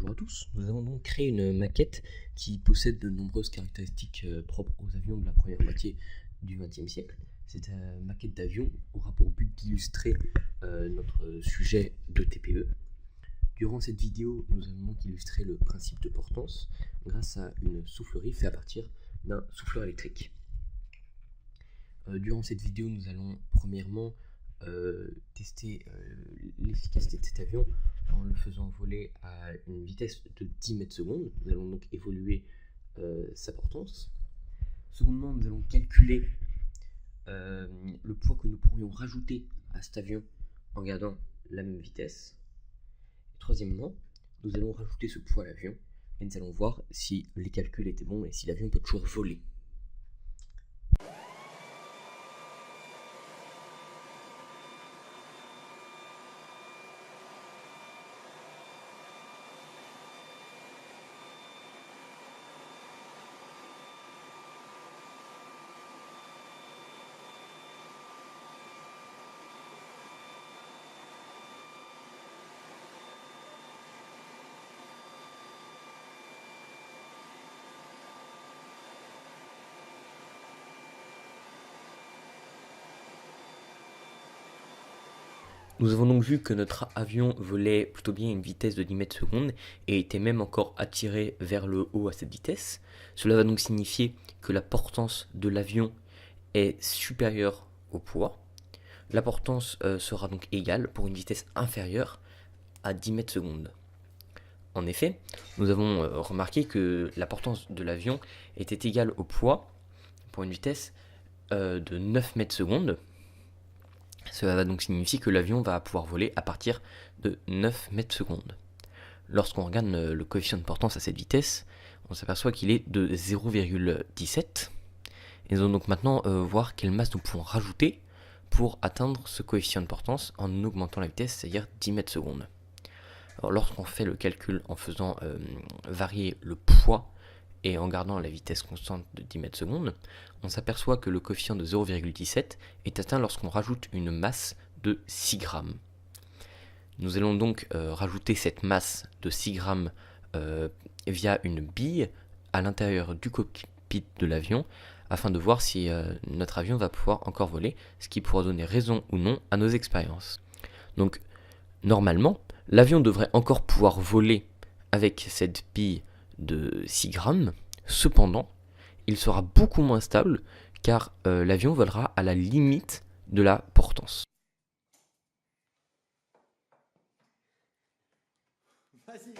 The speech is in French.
Bonjour à tous, nous avons donc créé une maquette qui possède de nombreuses caractéristiques propres aux avions de la première moitié du XXe siècle. Cette maquette d'avion aura pour but d'illustrer notre sujet de TPE. Durant cette vidéo, nous allons donc illustrer le principe de portance grâce à une soufflerie faite à partir d'un souffleur électrique. Durant cette vidéo, nous allons premièrement tester l'efficacité de cet avion en le faisant voler à une vitesse de 10 mètres secondes. Nous allons donc évaluer sa portance. Secondement, nous allons calculer le poids que nous pourrions rajouter à cet avion en gardant la même vitesse. Et troisièmement, nous allons rajouter ce poids à l'avion et nous allons voir si les calculs étaient bons et si l'avion peut toujours voler. Nous avons donc vu que notre avion volait plutôt bien à une vitesse de 10 mètres secondes et était même encore attiré vers le haut à cette vitesse. Cela va donc signifier que la portance de l'avion est supérieure au poids. La portance sera donc égale pour une vitesse inférieure à 10 mètres secondes. En effet, nous avons remarqué que la portance de l'avion était égale au poids pour une vitesse de 9 mètres secondes. Cela va donc signifier que l'avion va pouvoir voler à partir de 9 mètres secondes. Lorsqu'on regarde le coefficient de portance à cette vitesse, on s'aperçoit qu'il est de 0,17. Et nous allons donc maintenant voir quelle masse nous pouvons rajouter pour atteindre ce coefficient de portance en augmentant la vitesse, c'est-à-dire 10 mètres secondes. Alors lorsqu'on fait le calcul en faisant varier le poids et en gardant la vitesse constante de 10 mètres secondes, on s'aperçoit que le coefficient de 0,17 est atteint lorsqu'on rajoute une masse de 6 grammes. Nous allons donc rajouter cette masse de 6 grammes via une bille à l'intérieur du cockpit de l'avion afin de voir si notre avion va pouvoir encore voler, ce qui pourra donner raison ou non à nos expériences. Donc normalement, l'avion devrait encore pouvoir voler avec cette bille de 6 grammes, cependant, il sera beaucoup moins stable car l'avion volera à la limite de la portance. Vas-y.